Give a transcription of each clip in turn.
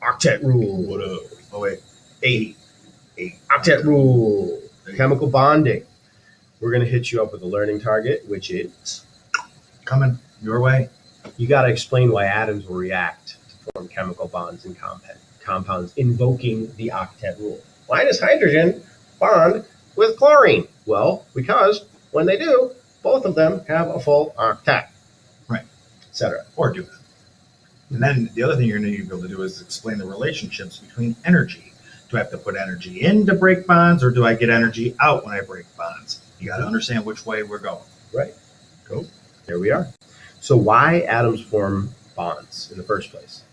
Octet rule. What up? Oh, wait. 8. Octet rule. Chemical bonding. We're going to hit you up with a learning target, which is Coming your way. you got to explain why atoms will react to form chemical bonds in compounds, invoking the octet rule. Why does hydrogen bond with chlorine? Well, because when they do, both of them have a full octet. Right. Etc. Or do it. And then the other thing you're going to need to be able to do is explain the relationships between energy. Do I have to put energy in to break bonds, or do I get energy out when I break bonds? You got to understand which way we're going. Right. Cool. There we are. So why atoms form bonds in the first place?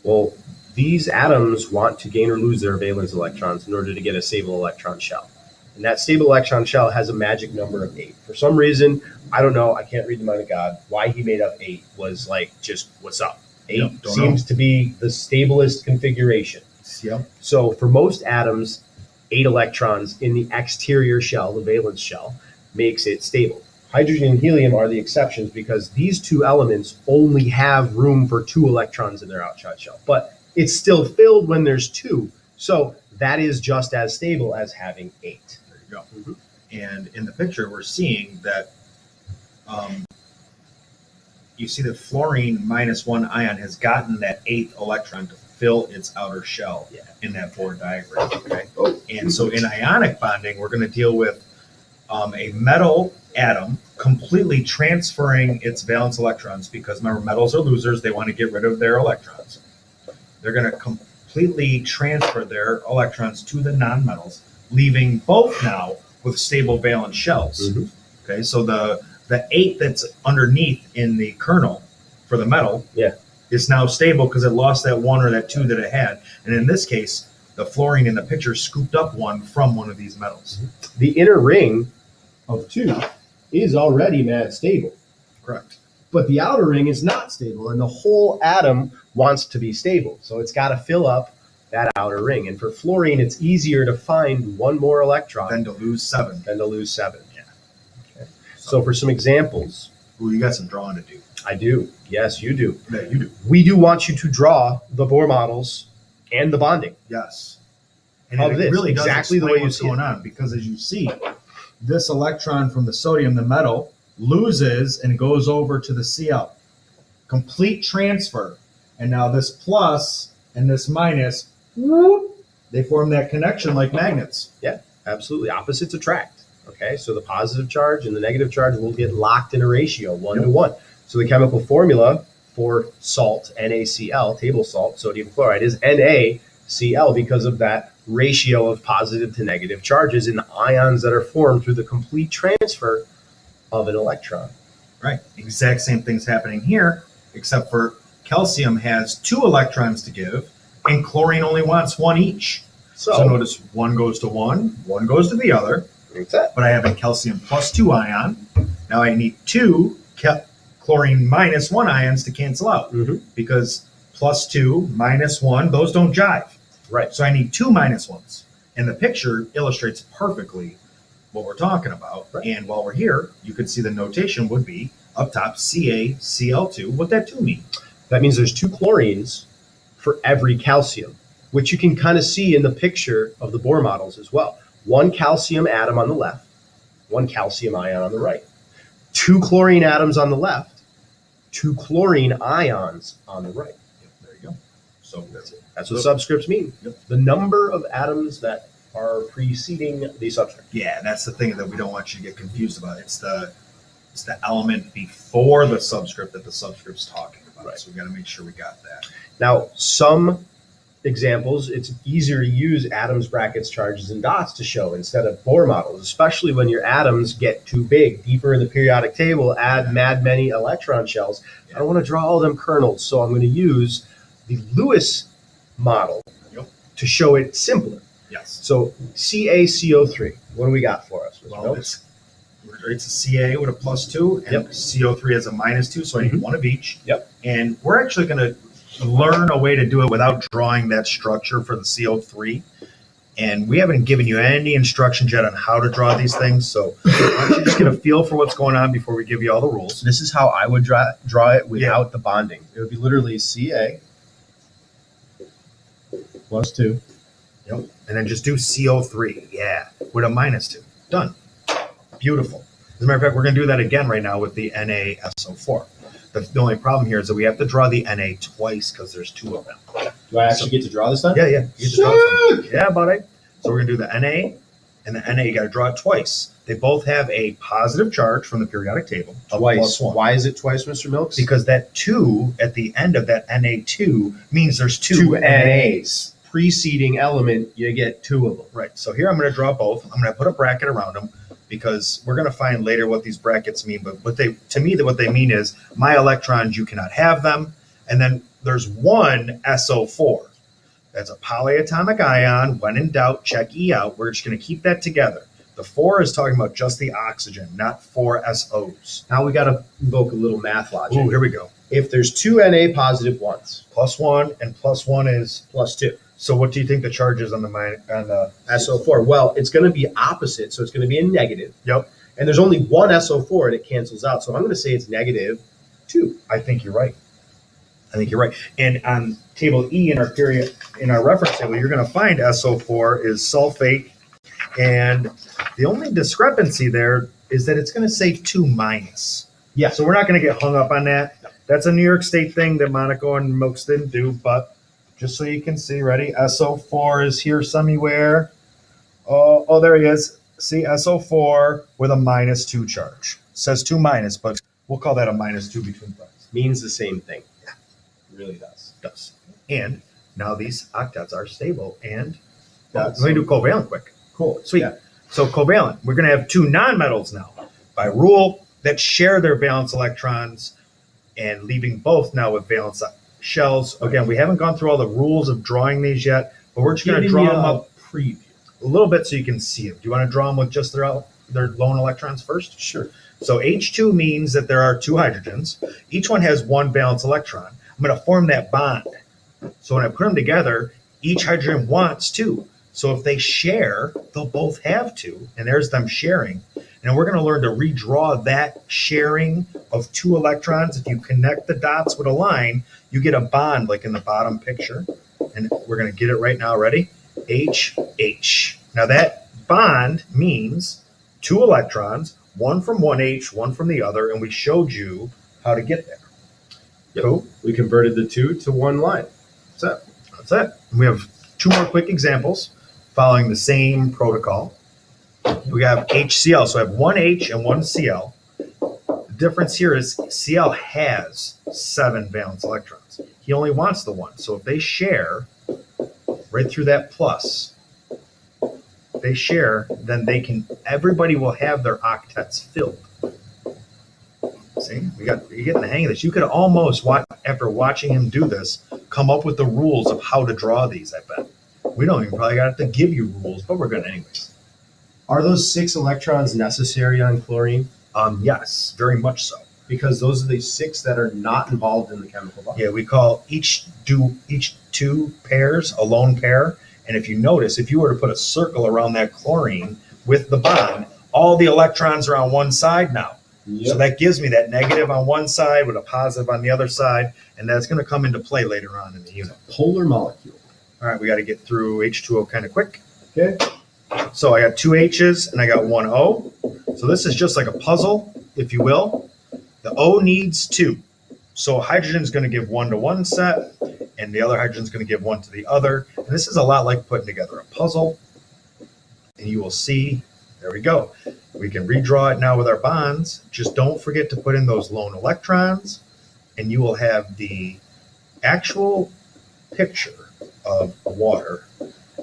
Well, these atoms want to gain or lose their valence electrons in order to get a stable electron shell. And that stable electron shell has a magic number of 8. For some reason, I don't know, I can't read the mind of God, why he made up 8 was like, just what's up? 8 seems to be the stablest configuration. Yep. So for most atoms, 8 electrons in the exterior shell, the valence shell, makes it stable. Hydrogen and helium are the exceptions because these two elements only have room for 2 electrons in their outside shell. But it's still filled when there's 2. So that is just as stable as having 8. There you go. Mm-hmm. And in the picture, we're seeing that you see that fluorine -1 ion has gotten that 8th electron to fill its outer shell in that Bohr diagram. Okay. And so in ionic bonding, we're going to deal with a metal atom completely transferring its valence electrons, because remember, metals are losers. They want to get rid of their electrons. They're going to completely transfer their electrons to the nonmetals, leaving both now with stable valence shells. Mm-hmm. Okay, so the 8 that's underneath in the kernel for the metal is now stable because it lost that 1 or that 2 that it had. And in this case, the fluorine in the picture scooped up 1 from one of these metals. The inner ring of 2 is already mad stable. Correct. But the outer ring is not stable, and the whole atom wants to be stable. So it's got to fill up that outer ring. And for fluorine, it's easier to find 1 more electron than to lose 7. Yeah. Okay. So for some examples. Ooh, you got some drawing to do. I do. Yes, you do. Yeah, you do. We do want you to draw the Bohr models and the bonding. Yes. And of it this, really exactly does the way you what's see going on, because as you see, this electron from the sodium, the metal, loses and goes over to the Cl. Complete transfer. And now this plus and this minus, whoop, they form that connection like magnets. Yeah, absolutely. Opposites attract. Okay, so the positive charge and the negative charge will get locked in a ratio, 1 to 1. So the chemical formula for salt, NaCl, table salt, sodium chloride, is NaCl because of that ratio of positive to negative charges in the ions that are formed through the complete transfer of an electron. Right. Exact same thing's happening here, except for calcium has 2 electrons to give, and chlorine only wants 1 each. So notice 1 goes to 1, 1 goes to the other. But I have a calcium +2 ion. Now I need 2 chlorine -1 ions to cancel out, because +2 -1, those don't jive. Right. So I need 2 -1s. And the picture illustrates perfectly what we're talking about. Right. And while we're here, you can see the notation would be up top CaCl2. What that 2 mean? That means there's 2 chlorines for every calcium, which you can kind of see in the picture of the Bohr models as well. 1 calcium atom on the left, 1 calcium ion on the right. 2 chlorine atoms on the left, 2 chlorine ions on the right. Yep, there you go. So that's it. That's what subscripts mean. Yep. The number of atoms that are preceding the subscript. Yeah, that's the thing that we don't want you to get confused about. It's the element before the subscript that the subscript's talking about. Right. So we got to make sure we got that. Now, some examples, it's easier to use atoms, brackets, charges, and dots to show instead of Bohr models, especially when your atoms get too big. Deeper in the periodic table, add mad many electron shells. I don't want to draw all them kernels, so I'm going to use the Lewis model to show it simpler. Yes. So CaCO3, what do we got for us? Well, it's a Ca with a +2, and CO3 has a -2, so I need 1 of each. Yep. And we're actually going to learn a way to do it without drawing that structure for the CO3. And we haven't given you any instructions yet on how to draw these things. So why don't you just get a feel for what's going on before we give you all the rules. This is how I would draw it without the bonding. It would be literally Ca, +2. Yep. And then just do CO3. Yeah. With a -2. Done. Beautiful. As a matter of fact, we're going to do that again right now with the NaSO4. The only problem here is that we have to draw the Na twice because there's 2 of them. Do I actually get to draw this time? Yeah, yeah. You just draw it from, yeah, buddy. So we're going to do the Na and the Na. You got to draw it twice. They both have a positive charge from the periodic table. Of Twice. +1. Why is it twice, Mr. Milks? Because that 2 at the end of that Na2 means there's 2 2 NAs. Preceding element, you get 2 of them. Right. So here I'm going to draw both. I'm going to put a bracket around them because we're going to find later what these brackets mean. But what they mean is my electrons, you cannot have them. And then there's one SO4. That's a polyatomic ion. When in doubt, check E out. We're just going to keep that together. The 4 is talking about just the oxygen, not 4 SOs. Now we got to invoke a little math logic. Ooh, here we go. If there's 2 Na positive ones, +1 and +1 is. +2. So what do you think the charge is on the SO4? Well, it's going to be opposite, so it's going to be a negative. Yep. And there's only one SO4 and it cancels out. So I'm going to say it's -2. I think you're right. And on table E in our reference table, you're going to find SO4 is sulfate, and the only discrepancy there is that it's going to say 2-. Yeah. So we're not going to get hung up on that. That's a New York State thing that Monaco and Milks didn't do, but just so you can see, ready? SO4 is here somewhere. Oh, there he is. See, SO4 with a -2 charge. Says 2-, but we'll call that a -2 between brackets. Means the same thing. Yeah. It really does. And now these octets are stable. And That's let me do covalent quick. cool. Sweet. Yeah. So covalent, we're going to have 2 nonmetals now by rule that share their valence electrons and leaving both now with valence shells. Again, we haven't gone through all the rules of drawing these yet, but we're just going to draw them up preview a little bit so you can see them. Do you want to draw them with just their lone electrons first? Sure. So H2 means that there are 2 hydrogens. Each one has 1 valence electron. I'm going to form that bond. So when I put them together, each hydrogen wants 2. So if they share, they'll both have 2, and there's them sharing. And we're going to learn to redraw that sharing of 2 electrons. If you connect the dots with a line, you get a bond like in the bottom picture. And we're going to get it right now. Ready? HH. Now that bond means 2 electrons, one from one H, one from the other, and we showed you how to get there. Yep. Cool. We converted the 2 to 1 line. That's it. We have 2 more quick examples following the same protocol. We have HCl, so I have 1 H and 1 Cl. The difference here is Cl has 7 valence electrons. He only wants the 1. So if they share right through that plus, they share, then everybody will have their octets filled. See, you're getting the hang of this. You could almost, after watching him do this, come up with the rules of how to draw these, I bet. We don't even probably got to give you rules, but we're good anyways. Are those 6 electrons necessary on chlorine? Yes, very much so. Because those are the 6 that are not involved in the chemical bond. Yeah, we call each 2 pairs a lone pair. And if you notice, if you were to put a circle around that chlorine with the bond, all the electrons are on one side now. Yep. So that gives me that negative on one side with a positive on the other side, and that's going to come into play later on in the unit. Polar molecule. All right, we got to get through H2O kind of quick. Okay. So I got 2 H's and I got 1 O. So this is just like a puzzle, if you will. The O needs 2. So hydrogen is going to give 1 to one set, and the other hydrogen is going to give 1 to the other. And this is a lot like putting together a puzzle. And you will see, there we go. We can redraw it now with our bonds. Just don't forget to put in those lone electrons, and you will have the actual picture of water.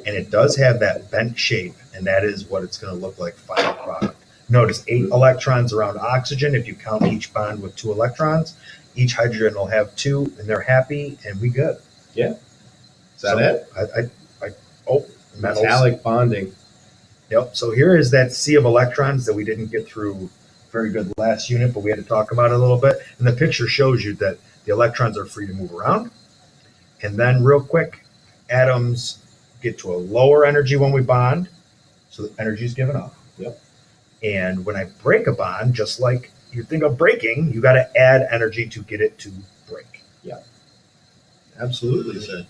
And it does have that bent shape, and that is what it's going to look like final product. Notice 8 electrons around oxygen. If you count each bond with 2 electrons, each hydrogen will have 2, and they're happy, and we good. Yeah. Is that it? Metals. Metallic bonding. Yep. So here is that sea of electrons that we didn't get through very good last unit, but we had to talk about it a little bit. And the picture shows you that the electrons are free to move around. And then real quick, atoms get to a lower energy when we bond. So the energy is given off. Yep. And when I break a bond, just like you think of breaking, you got to add energy to get it to break. Yeah. Absolutely, sir.